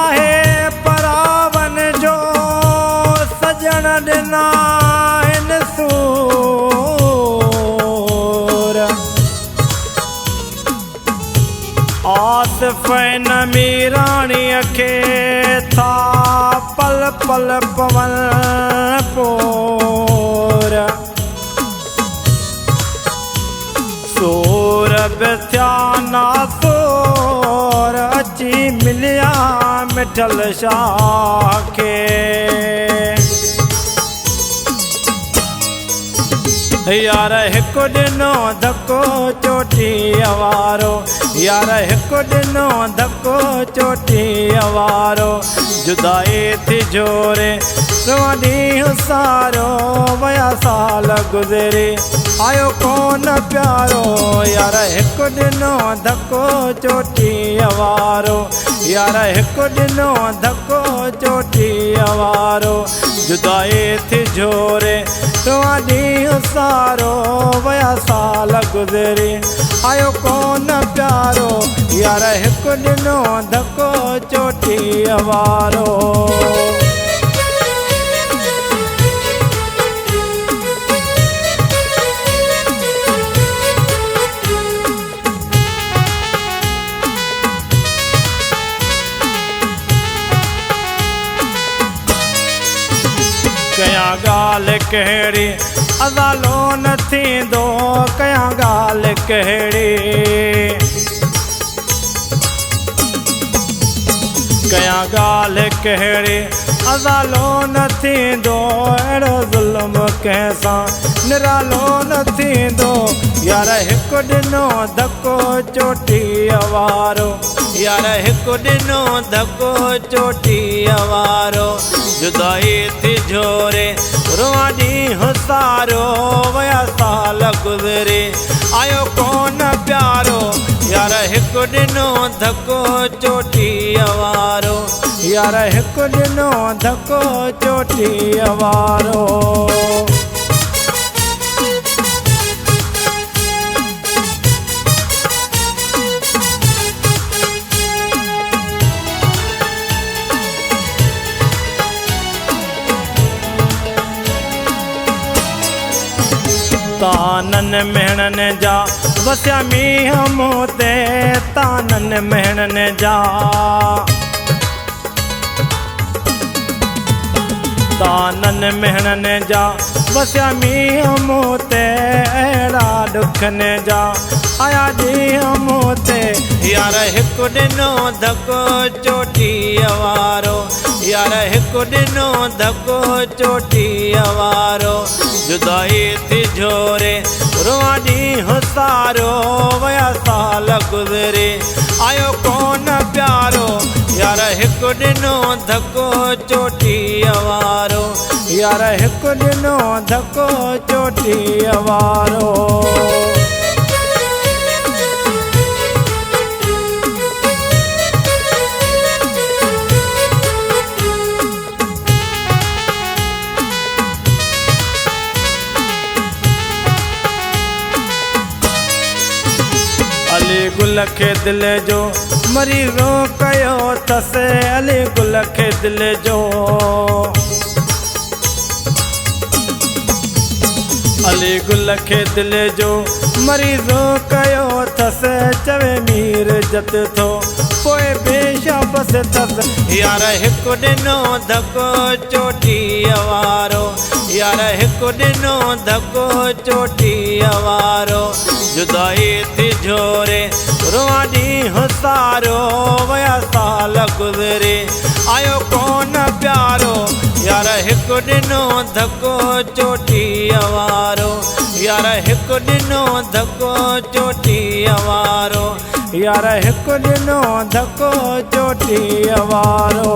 आहे परावन जो सजण ॾिना हिन सूर आसिफ़ नमी राणीअ खे था पल पल पवन पोर सूर बि थिया नासूर अची मिलिया मिठल शाह खे यार हिकु ॾिनो धको चोटीअ वारो यार हिकु ॾिनो धको चोटीअ वारो जुदाई थी जोरे रवां ॾींहुं सारो वया साल गुज़रे आयो कोन प्यारो यार हिकु ॾिनो धको चोटीअ वारो यार हिकु ॾिनो धको चोटीअ वारो जुदाई थी जोरे रवां ॾींहुं सारो वया साल गुज़रे आयो कोन प्यारो यार हिकु ॾिनो धको चोटीअ वारो कयां ॻाल्हि कहिड़ी अज़ालो न थींदो कयां ॻाल्हि कहिड़ी कयां ॻाल्हि कहिड़ी अज़ालो न थींदो अहिड़ो ज़ुल्म कंहिं सां निरालो न थींदो यार हिकु ॾिनो धको चोटीअ वारो यार हिकु ॾिनो धको चोटीअ वारो जुदाई थी जोरे रवां ॾींहुं सारो वया साल गुज़रे आयो कोन प्यारो यार हिकु ॾिनो धको चोटीअ वारो यार हिकु ॾिनो धको चोटीअ वारो तानन मेहणन जा वसिया मींहं मूं ते तानन मेहणन जा तानन मेहणन जा वसिया मींहं मूं ते अहिड़ा ॾुखनि जा आया ॾींहं मूं ते यार हिकु ॾिनो धको चोटीअ वारो यार हिकु ॾिनो धको चोटीअ वारो जुदाई थी जोरे रवां ॾींहुं सारो वया साल गुज़रे आयो कोन प्यारो यार हिकु ॾिनो धको चोटीअ वारो यार हिकु ॾिनो धको चोटीअ वारो अली गुल खे दिल जो मरीज़ो कयो अथसि अली गुल खे दिल जो अली गुल खे दिल जो मरीज़ो कयो अथसि चवे मीर जत थो पोइ बेशाबस अथसि यार हिकु ॾिनो धको चोटीअ वारो यार हिकु ॾिनो धको चोटीअ वारो जुदाई थी जोरे रवां ॾींहुं सारो वया साल गुज़रे आयो कोन प्यारो यार हिकु ॾिनो धको चोटीअ वारो यार हिकु ॾिनो धको चोटीअ वारो यार हिकु ॾिनो धको चोटीअ वारो।